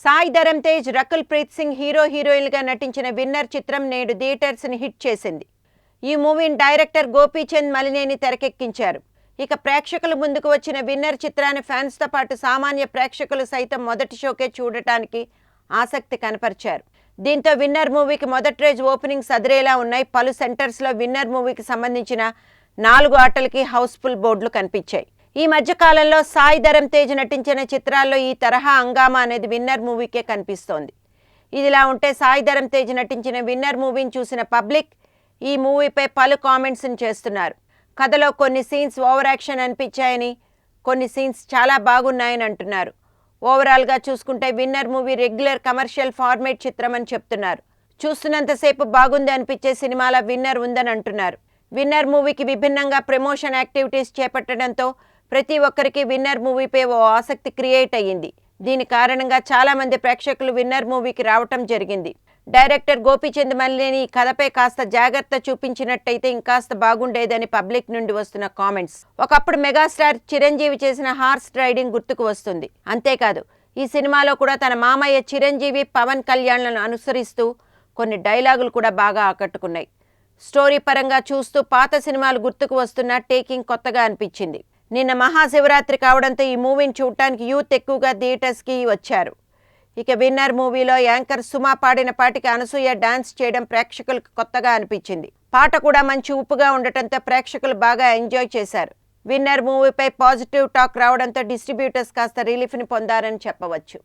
సాయి ధరమ్ తేజ్, రకుల్ ప్రీత్ సింగ్ హీరోయిన్లుగా నటించిన విన్నర్ చిత్రం నేడు థియేటర్స్ ని హిట్ చేసింది. ఈ మూవీని డైరెక్టర్ గోపీచంద్ మలినేని తెరకెక్కించారు. ఇక ప్రేక్షకుల ముందుకు వచ్చిన విన్నర్ చిత్రాన్ని ఫ్యాన్స్ తో పాటు సామాన్య ప్రేక్షకులు సైతం మొదటి షోకే చూడటానికి ఆసక్తి కనపరిచారు. దీంతో విన్నర్ మూవీకి మొదటి రోజు ఓపెనింగ్స్ అదిరేలా ఉన్నాయి. పలు సెంటర్స్ లో విన్నర్ మూవీకి సంబంధించిన 4 ఆటలకి హౌస్ఫుల్ బోర్డులు కనిపించాయి. ఈ మధ్య కాలంలో సాయి ధరమ్ తేజ్ నటించిన చిత్రాల్లో ఈ తరహా హంగామా అనేది విన్నర్ మూవీకే కనిపిస్తోంది. ఇదిలా ఉంటే సాయి ధరమ్ తేజ్ నటించిన విన్నర్ మూవీని చూసిన పబ్లిక్ ఈ మూవీపై పలు కామెంట్స్ చేస్తున్నారు. కథలో కొన్ని సీన్స్ ఓవర్ యాక్షన్ అనిపించాయని, కొన్ని సీన్స్ చాలా బాగున్నాయని అంటున్నారు. ఓవరాల్గా చూసుకుంటే winner movie regular commercial format చిత్రం అని చెప్తున్నారు. చూస్తున్నంతసేపు బాగుంది అనిపించే సినిమాల విన్నర్ ఉందని అంటున్నారు. విన్నర్ మూవీకి విభిన్నంగా ప్రమోషన్ యాక్టివిటీస్ చేపట్టడంతో ప్రతి ఒక్కరికి విన్నర్ మూవీపై ఓ ఆసక్తి క్రియేట్ అయ్యింది. దీని కారణంగా చాలా మంది ప్రేక్షకులు విన్నర్ మూవీకి రావటం జరిగింది. డైరెక్టర్ గోపీచంద్ మలినేని ఈ కథపై కాస్త జాగ్రత్త చూపించినట్టయితే ఇంకాస్త బాగుండేదని పబ్లిక్ నుండి వస్తున్న కామెంట్స్. ఒకప్పుడు మెగాస్టార్ చిరంజీవి చేసిన హార్స్ రైడింగ్ గుర్తుకు వస్తుంది. అంతేకాదు ఈ సినిమాలో కూడా తన మామయ్య చిరంజీవి పవన్ కళ్యాణ్లను అనుసరిస్తూ కొన్ని డైలాగులు కూడా బాగా ఆకట్టుకున్నాయి. స్టోరీ పరంగా చూస్తూ పాత సినిమాలు గుర్తుకు వస్తున్న టేకింగ్ కొత్తగా అనిపించింది. నిన్న మహాశివరాత్రి కావడంతో ఈ మూవీని చూడటానికి యూత్ ఎక్కువగా థియేటర్స్కి వచ్చారు. ఇక విన్నర్ మూవీలో యాంకర్ సుమా పాడిన పాటికి అనసూయ డాన్స్ చేయడం ప్రేక్షకులకు కొత్తగా అనిపించింది. పాట కూడా మంచి ఉప్పుగా ఉండటంతో ప్రేక్షకులు బాగా ఎంజాయ్ చేశారు. విన్నర్ మూవీపై పాజిటివ్ టాక్ రావడంతో డిస్ట్రిబ్యూటర్స్ కాస్త రిలీఫ్ని పొందారని చెప్పవచ్చు.